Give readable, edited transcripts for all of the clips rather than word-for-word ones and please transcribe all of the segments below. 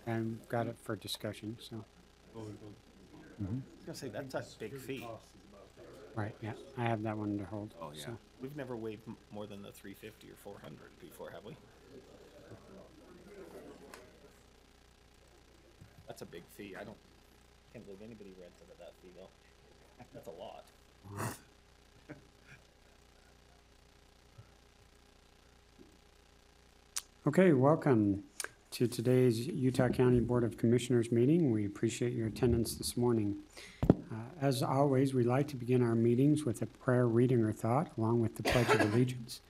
And got it for discussion, so. I was gonna say, that's a big fee. Right, yeah, I have that one to hold. Oh, yeah. So. We've never waived more than the 350 or 400 before, have we? That's a big fee. Can't believe anybody rented at that fee though. That's a lot. Okay, welcome to today's Utah County Board of Commissioners meeting. We appreciate your attendance this morning. As always, we like to begin our meetings with a prayer, reading, or thought, along with the Pledge of Allegiance.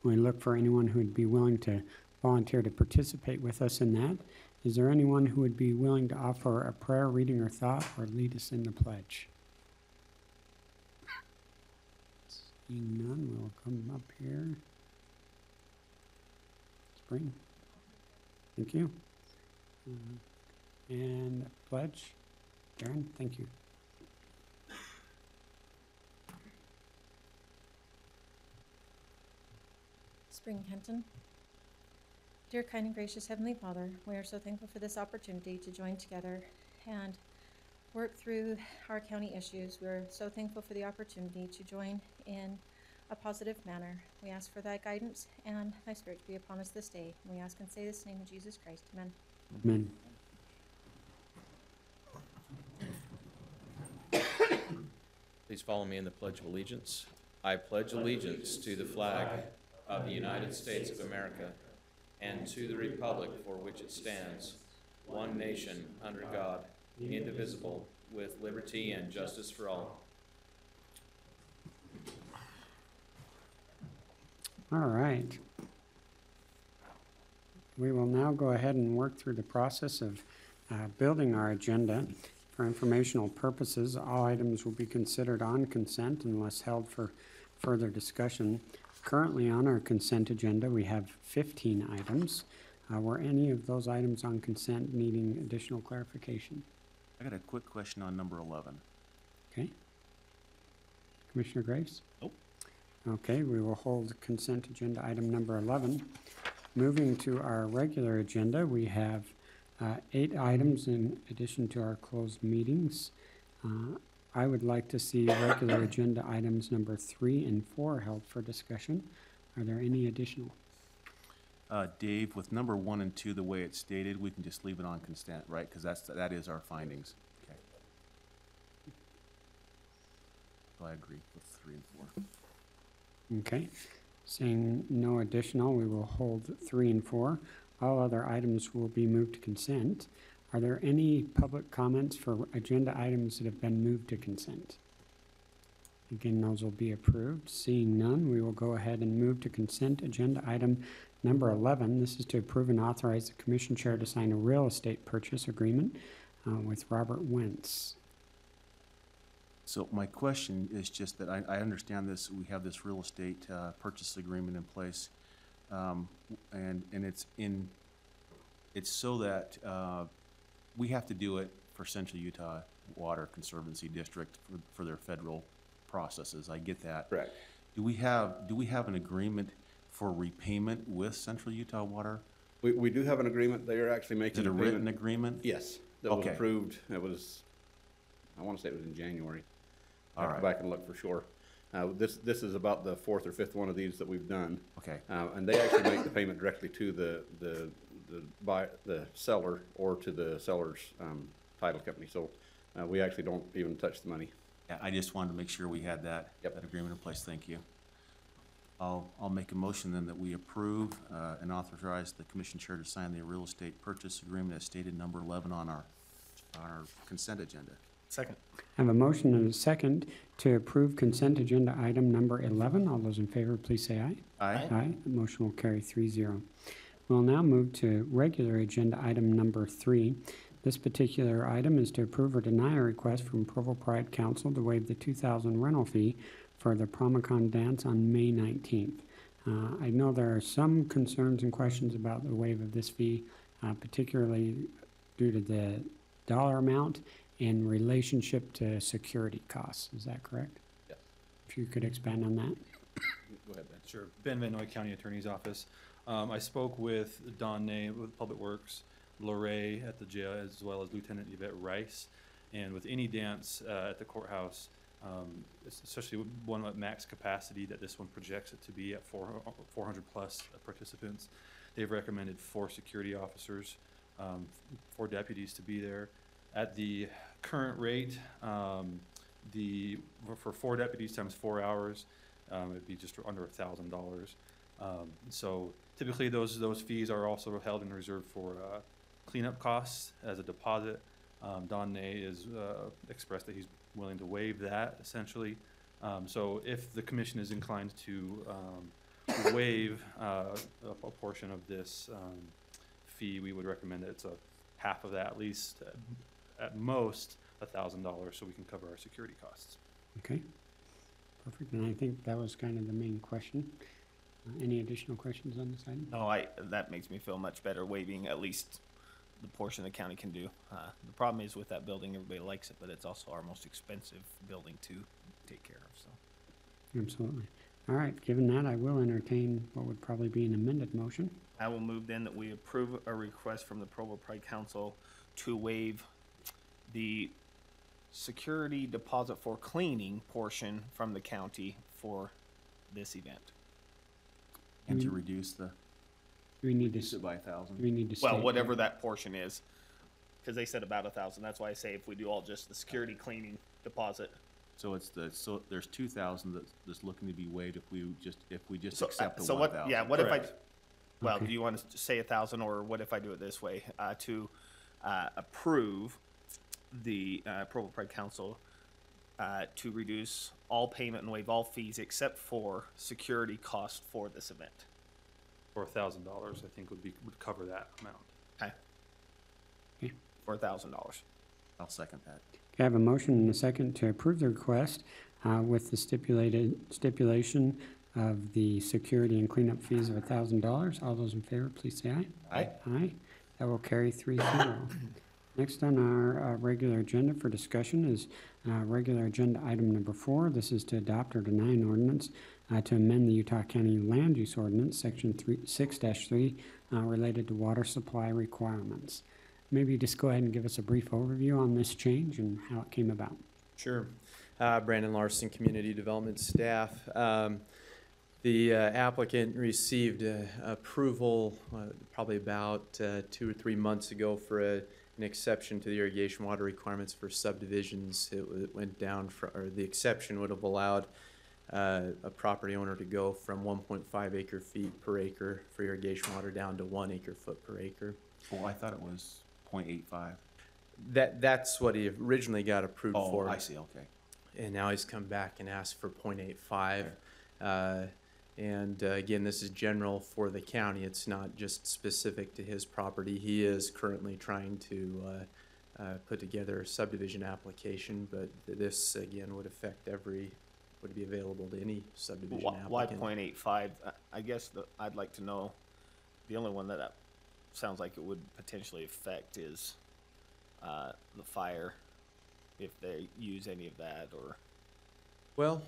We look for anyone who would be willing to volunteer to participate with us in that. Is there anyone who would be willing to offer a prayer, reading, or thought, or lead us in the pledge? Seeing none, we'll come up here. Spring. Thank you. And pledge. Darren, thank you. Spring Kenton. Dear kind and gracious Heavenly Father, we are so thankful for this opportunity to join together and work through our county issues. We're so thankful for the opportunity to join in a positive manner. We ask for thy guidance and thy spirit to be upon us this day. We ask and say this in the name of Jesus Christ. Amen. Amen. Please follow me in the Pledge of Allegiance. I pledge allegiance to the flag of the United States of America and to the republic for which it stands, one nation, under God, indivisible, with liberty and justice for all. All right. We will now go ahead and work through the process of building our agenda. For informational purposes, all items will be considered on consent unless held for further discussion. Currently on our consent agenda, we have 15 items. Were any of those items on consent needing additional clarification? I got a quick question on number 11. Okay. Commissioner Graves? Nope. Okay, we will hold consent agenda item number 11. Moving to our regular agenda, we have 8 items in addition to our closed meetings. I would like to see regular agenda items number 3 and 4 held for discussion. Are there any additional? Dave, with number 1 and 2, the way it's stated, we can just leave it on consent, right? Because that is our findings. Okay. So I agree with 3 and 4. Okay. Seeing no additional, we will hold 3 and 4. All other items will be moved to consent. Are there any public comments for agenda items that have been moved to consent? Again, those will be approved. Seeing none, we will go ahead and move to consent agenda item number 11. This is to approve and authorize the commission chair to sign a real estate purchase agreement with Robert Wentz. So my question is just that I understand this, we have this real estate purchase agreement in place, and it's so that we have to do it for Central Utah Water Conservancy District for their federal processes. I get that. Correct. Do we have an agreement for repayment with Central Utah Water? We do have an agreement. They are actually making Is it a written agreement? Yes, that was Okay. approved. It was, I want to say it was in January. All I'll right. go back and look for sure. This is about the 4th or 5th one of these that we've done. Okay. And they actually make the payment directly to the seller or to the seller's title company. So we actually don't even touch the money. Yeah, I just wanted to make sure we had that, Yep. that agreement in place. Thank you. I'll make a motion then that we approve and authorize the commission chair to sign the real estate purchase agreement as stated number 11 on our consent agenda. Second. I have a motion and a second to approve consent agenda item number 11. All those in favor, please say aye. Aye. Aye. The motion will carry 3-0. We'll now move to regular agenda item number 3. This particular item is to approve or deny a request from Provo Pride Council to waive the $2,000 rental fee for the Promicon dance on May 19th. I know there are some concerns and questions about the waive of this fee, particularly due to the dollar amount in relationship to security costs. Is that correct? Yes. If you could expand on that. Go ahead, Ben. Sure. Ben Van Noy, County Attorney's Office. I spoke with Don Ney with Public Works, Lorray at the jail, as well as Lieutenant Yvette Rice. And with any dance at the courthouse, especially one at max capacity that this one projects it to be at 400 plus participants, they've recommended 4 security officers, 4 deputies to be there. At the current rate, for 4 deputies times 4 hours, it'd be just under $1,000. So typically those fees are also held in reserve for cleanup costs as a deposit. Don Ney is expressed that he's willing to waive that essentially. So if the commission is inclined to waive a portion of this fee, we would recommend that it's a half of that, at least at most $1,000, so we can cover our security costs. Okay, perfect. And I think that was kind of the main question. Any additional questions on this item? No, that makes me feel much better waiving at least the portion the county can do. The problem is with that building, everybody likes it, but it's also our most expensive building to take care of, so. Absolutely. All right, given that, I will entertain what would probably be an amended motion. I will move then that we approve a request from the Provo Pride Council to waive the security deposit for cleaning portion from the county for this event. And to reduce the, Do we need reduce to, it by do 1,000. we need to Well, state whatever that portion is, because they said about 1,000. That's why I say if we do all just the security cleaning deposit. So there's 2,000 that's looking to be waived if we just So, accept the so 1,000. what? Yeah. What if I? Correct. Well, Okay. do you want to say 1,000, or what if I do it this way? To approve the Provo Pride Council to reduce all payment and waive all fees except for security cost for this event. For $1,000, I think would cover that amount. Okay. Okay. For $1,000. I'll second that. Okay, I have a motion and a second to approve the request with the stipulation of the security and cleanup fees of $1,000. All those in favor, please say aye. Aye. Aye. That will carry 3-0. Next on our regular agenda for discussion is regular agenda item number 4. This is to adopt or deny an ordinance to amend the Utah County Land Use Ordinance, Section 6-3, related to water supply requirements. Maybe just go ahead and give us a brief overview on this change and how it came about. Sure. Brandon Larson, Community Development Staff. The applicant received approval probably about 2 or 3 months ago for an exception to the irrigation water requirements for subdivisions. It went down, or the exception would have allowed a property owner to go from 1.5 acre feet per acre for irrigation water down to 1 acre foot per acre. Oh, I thought it was 0.85. That's what he originally got approved Oh, for. I see, okay. And now he's come back and asked for 0.85. Again, this is general for the county. It's not just specific to his property. He is currently trying to put together a subdivision application, but this again would be available to any subdivision Why applicant. 0.85? I guess I'd like to know. The only one that sounds like it would potentially affect is the fire, if they use any of that, or Well,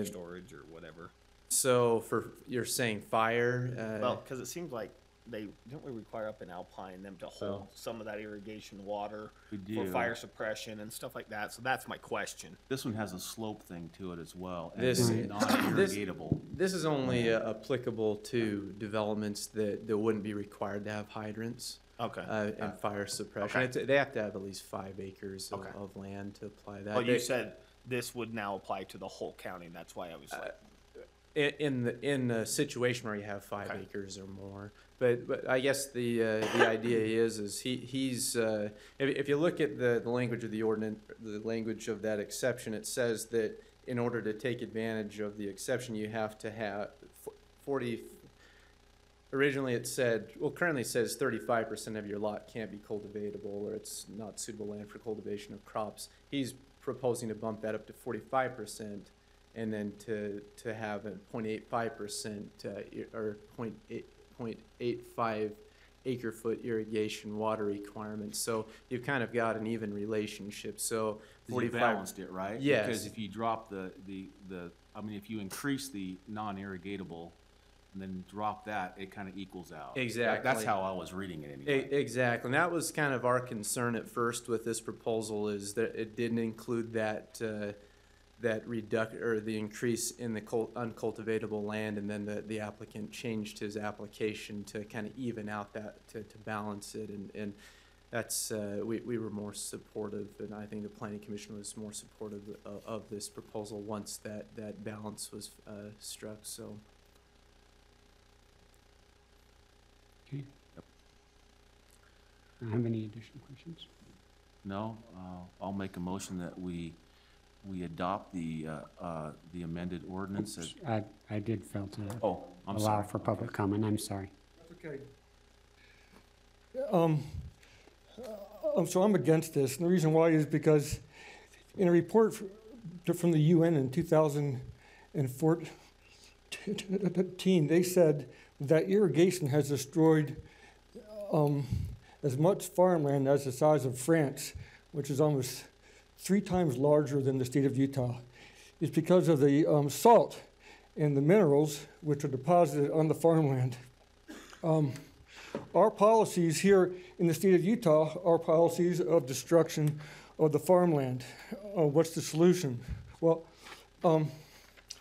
storage or whatever. so you're saying fire? Well, because it seems like don't we require up in Alpine them to hold some of that irrigation water We for do. fire suppression and stuff like that. So that's my question. This one has a slope thing to it as well. And This- it's non-irrigatable. This is only applicable to developments that wouldn't be required to have hydrants. Okay. And fire suppression. okay. They have to have at least 5 acres Okay. of land to apply that. Well, you They- said this would now apply to the whole county. And that's why I was like, in the situation where you have 5 Okay. acres or more. But I guess the idea is he's if you look at the language of the ordinance, the language of that exception, it says that in order to take advantage of the exception, you have to have 40. Originally, it said, well, currently it says 35% of your lot can't be cultivatable, or it's not suitable land for cultivation of crops. He's proposing to bump that up to 45%, and then to have a 0.85% or 0.85 acre foot irrigation water requirement. So you've kind of got an even relationship. So You 45. balanced it, right? Yes. Because if you drop if you increase the non-irrigatable, and then drop that, it kind of equals out. Exactly. That's how I was reading it anyway. Exactly, and that was kind of our concern at first with this proposal, is that it didn't include that or the increase in the uncultivatable land, and then the applicant changed his application to kind of even out that, to balance it, and that's, we were more supportive, and I think the planning commission was more supportive of this proposal once that balance was struck, so. Okay. Do I have any additional questions? No, I'll make a motion that we adopt the amended ordinance as, I did fail to oh, I'm allow sorry. for public comment. I'm sorry. Okay. So I'm against this, and the reason why is because in a report from the UN in 2014, they said that irrigation has destroyed as much farmland as the size of France, which is almost 3 times larger than the state of Utah. It's because of the salt and the minerals which are deposited on the farmland. Our policies here in the state of Utah are policies of destruction of the farmland. What's the solution? Well,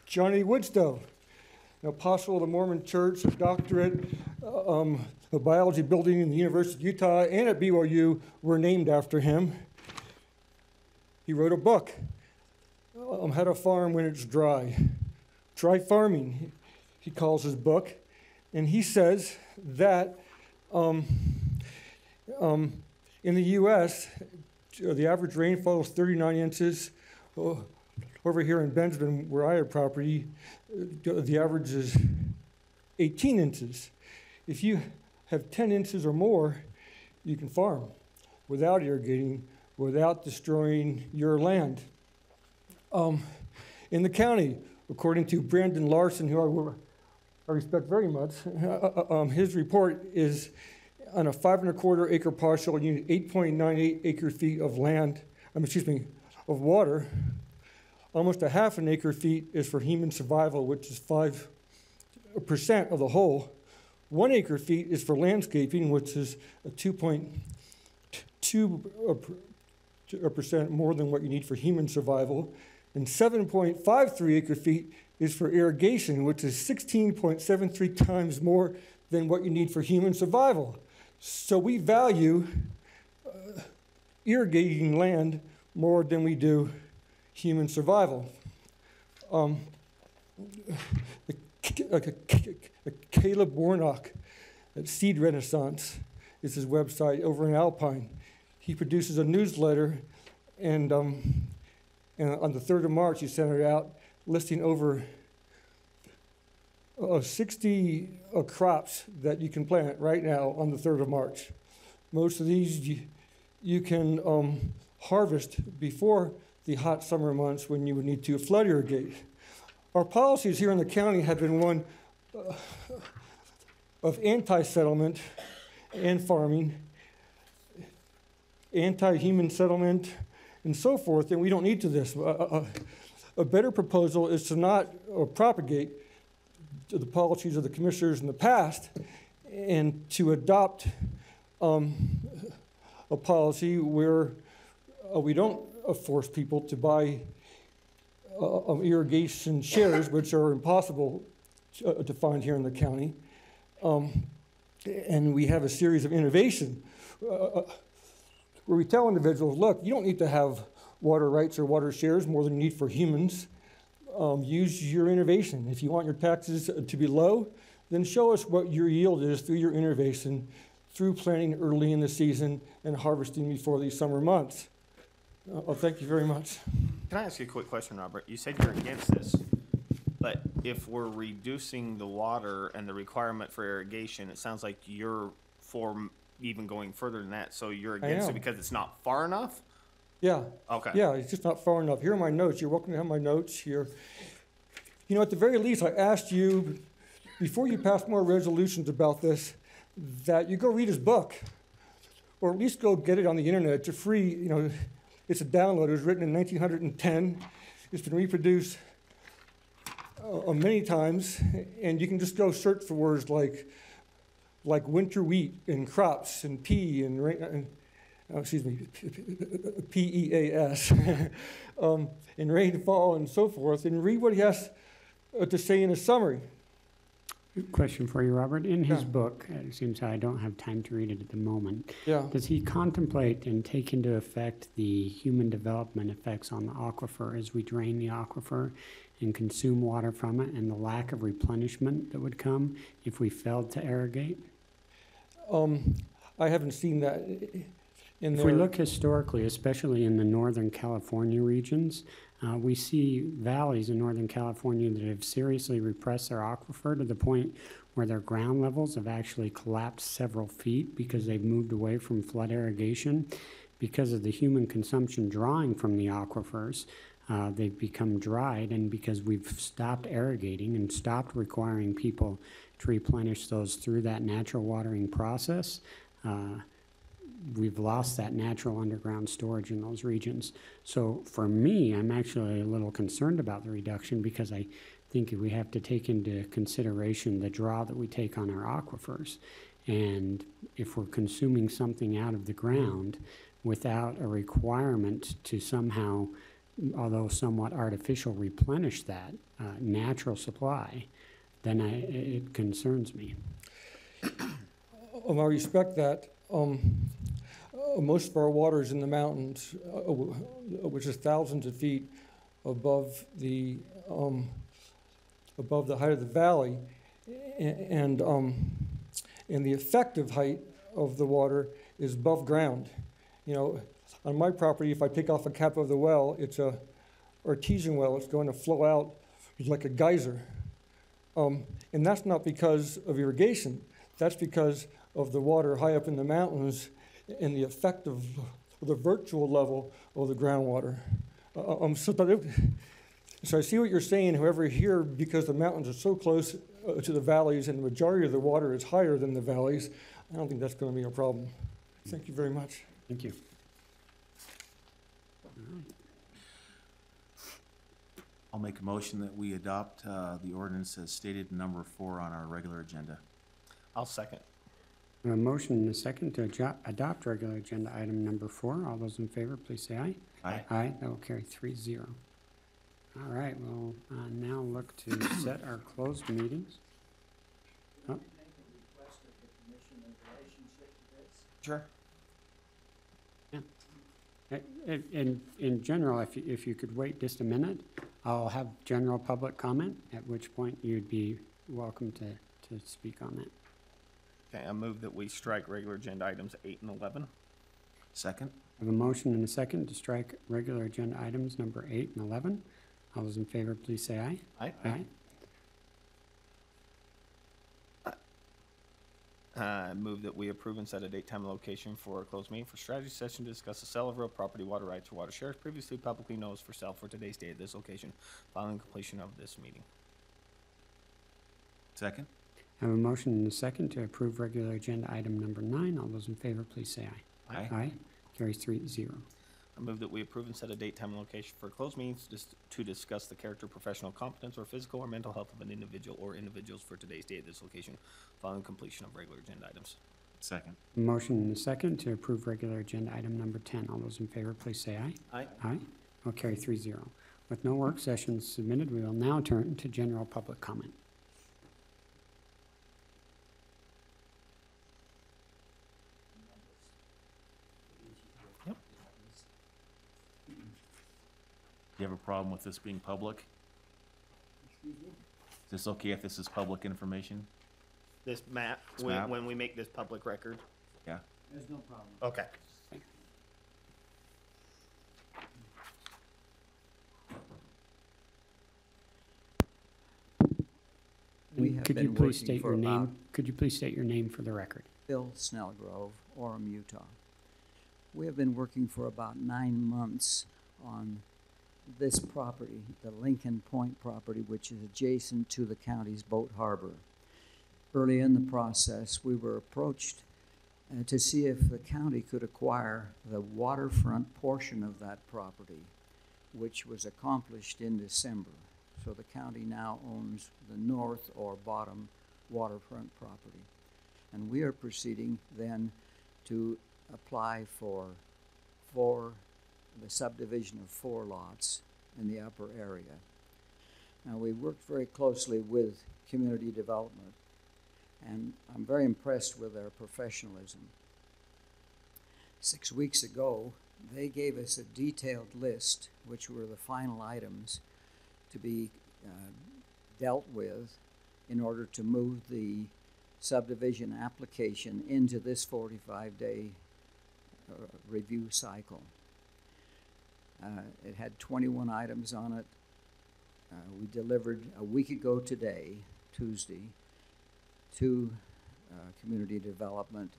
Johnny Woodstow, an apostle of the Mormon Church, a doctorate, a biology building in the University of Utah and at BYU were named after him. He wrote a book, How to Farm When It's Dry. Dry farming, he calls his book. And he says that in the U.S., the average rainfall is 39 inches. Over here in Benjamin, where I have property, the average is 18 inches. If you have 10 inches or more, you can farm without irrigating, without destroying your land. In the county, according to Brandon Larson, who I respect very much, his report is on a 5¼ acre parcel, you need 8.98 acre feet of land, of water. Almost a ½ acre feet is for human survival, which is 5% of the whole. 1 acre feet is for landscaping, which is a 2.2% more than what you need for human survival. And 7.53 acre feet is for irrigation, which is 16.73 times more than what you need for human survival. So we value irrigating land more than we do human survival. Caleb Warnock at Seed Renaissance is his website over in Alpine. He produces a newsletter, and on the 3rd of March, he sent it out, listing over 60 crops that you can plant right now on the 3rd of March. Most of these you can harvest before the hot summer months when you would need to flood irrigate. Our policies here in the county have been one of anti-settlement and farming, anti-human settlement, and so forth, and we don't need to this. A better proposal is to not propagate the policies of the commissioners in the past and to adopt a policy where we don't force people to buy irrigation shares, which are impossible to find here in the county. And we have a series of innovation where we tell individuals, look, you don't need to have water rights or water shares more than you need for humans. Use your innovation. If you want your taxes to be low, then show us what your yield is through your innovation, through planting early in the season and harvesting before these summer months. Thank you very much. Can I ask you a quick question, Robert? You said you're against this, but if we're reducing the water and the requirement for irrigation, it sounds like you're for even going further than that. So you're against it because it's not far enough? Yeah. Okay. Yeah, it's just not far enough. Here are my notes. You're welcome to have my notes here. You know, at the very least, I asked you, before you pass more resolutions about this, that you go read his book, or at least go get it on the internet. It's a free, you know, it's a download. It was written in 1910. It's been reproduced many times, and you can just go search for words like winter wheat and crops and pea and PEAS, and rainfall and so forth, and read what he has to say in a summary. Question for you, Robert. In his Yeah. book, it seems I don't have time to read it at the moment. Yeah. Does he contemplate and take into effect the human development effects on the aquifer as we drain the aquifer and consume water from it, and the lack of replenishment that would come if we failed to irrigate? I haven't seen that in If there. we look historically, especially in the Northern California regions, we see valleys in Northern California that have seriously repressed their aquifer to the point where their ground levels have actually collapsed several feet because they've moved away from flood irrigation. Because of the human consumption drawing from the aquifers, they've become dried, and because we've stopped irrigating and stopped requiring people to replenish those through that natural watering process, we've lost that natural underground storage in those regions. So for me, I'm actually a little concerned about the reduction because I think we have to take into consideration the draw that we take on our aquifers. And if we're consuming something out of the ground without a requirement to somehow, although somewhat artificial, replenish that natural supply, then it concerns me. I respect that. Most of our water is in the mountains, which is thousands of feet above the height of the valley, and the effective height of the water is above ground. You know, on my property, if I take off a cap of the well, it's a artesian well. It's going to flow out like a geyser, and that's not because of irrigation. That's because of the water high up in the mountains and the effect of the virtual level of the groundwater. So I see what you're saying, however, here, because the mountains are so close to the valleys and the majority of the water is higher than the valleys, I don't think that's going to be a problem. Thank you very much. Thank you. I'll make a motion that we adopt the ordinance as stated in number 4 on our regular agenda. I'll second. A motion and a second to adopt regular agenda item number 4. All those in favor, please say aye. Aye. Aye, that will carry 3-0. All right, we'll now look to set our closed meetings. Oh. Sure. Yeah. In general, if you could wait just a minute, I'll have general public comment, at which point you'd be welcome to speak on that. Okay, I move that we strike regular agenda items 8 and 11. Second? I have a motion and a second to strike regular agenda items number 8 and 11. All those in favor, please say aye. Aye. Aye. Move that we approve and set a date, time, and location for a closed meeting for strategy session to discuss the sale of real property, water rights, or water shares previously publicly noticed for sale for today's date at this location, following completion of this meeting. Second? I have a motion and a second to approve regular agenda item number 9. All those in favor, please say aye. Aye. Aye. Carries 3-0. I move that we approve and set a date, time, and location for closed meetings to discuss the character, professional competence, or physical or mental health of an individual or individuals for today's date at this location, following completion of regular agenda items. Second. A motion and a second to approve regular agenda item number 10. All those in favor, please say aye. Aye. Aye. Will carry 3-0. With no work sessions submitted, we will now turn to general public comment. Do you have a problem with this being public? Is this okay if this is public information? This map, This map? when we make this public record? Yeah. There's no problem. Okay. We And have could you been please working state for your about name? Could you please state your name for the record? Bill Snellgrove, Orem, Utah. We have been working for about 9 months on this property, the Lincoln Point property, which is adjacent to the county's boat harbor. Early in the process, we were approached to see if the county could acquire the waterfront portion of that property, which was accomplished in December. So the county now owns the north or bottom waterfront property. And we are proceeding then to apply for the subdivision of 4 lots in the upper area. Now, we worked very closely with community development, and I'm very impressed with their professionalism. 6 weeks ago, they gave us a detailed list, which were the final items to be dealt with in order to move the subdivision application into this 45-day review cycle. It had 21 items on it. We delivered a week ago today, Tuesday, to community development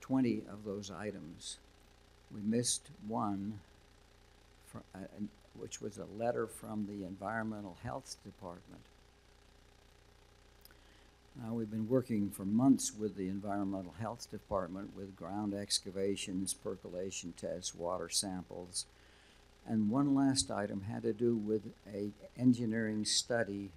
20 of those items. We missed one, which was a letter from the Environmental Health Department. We've been working for months with the Environmental Health Department with ground excavations, percolation tests, water samples. And one last item had to do with an engineering study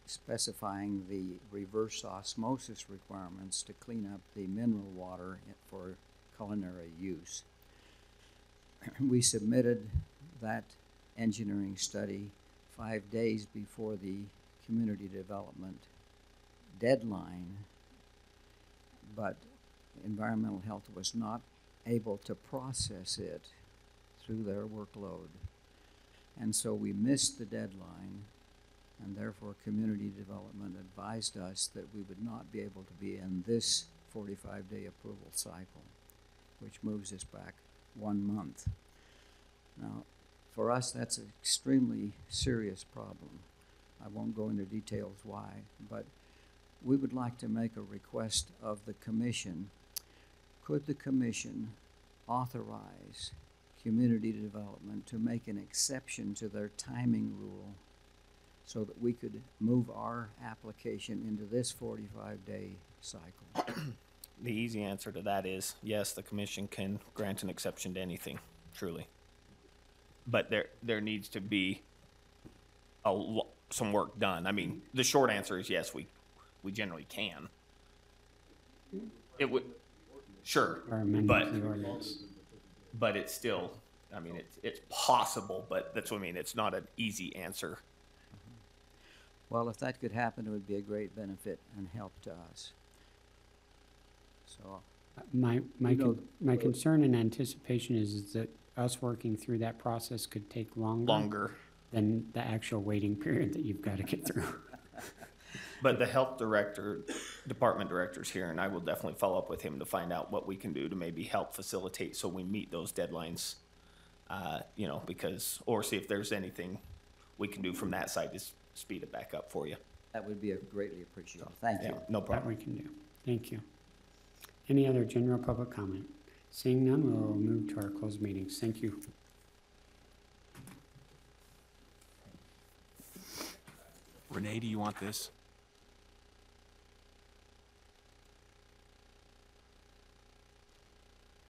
specifying the reverse osmosis requirements to clean up the mineral water for culinary use. We submitted that engineering study 5 days before the community development deadline, but environmental health was not able to process it through their workload. And so we missed the deadline, and therefore community development advised us that we would not be able to be in this 45-day approval cycle, which moves us back 1 month. Now, for us, that's an extremely serious problem. I won't go into details why, but we would like to make a request of the commission. Could the commission authorize community development to make an exception to their timing rule so that we could move our application into this 45-day cycle? The easy answer to that is yes, the commission can grant an exception to anything, truly. But there needs to be some work done. I mean, the short answer is yes, we generally can. It would, sure, Or amendment to the ordinance. but it's still, I mean, it's possible, but that's what I mean. It's not an easy answer. Well, if that could happen, it would be a great benefit and help to us. So, My concern and anticipation is that us working through that process could take longer than the actual waiting period that you've got to get through. But the department director's here, and I will definitely follow up with him to find out what we can do to maybe help facilitate so we meet those deadlines, or see if there's anything we can do from that side to speed it back up for you. that would be greatly appreciated. Thank you. Yeah, no That problem. we can do. Thank you. Any other general public comment? Seeing none, we'll move to our closed meetings. Thank you. Renee, do you want this?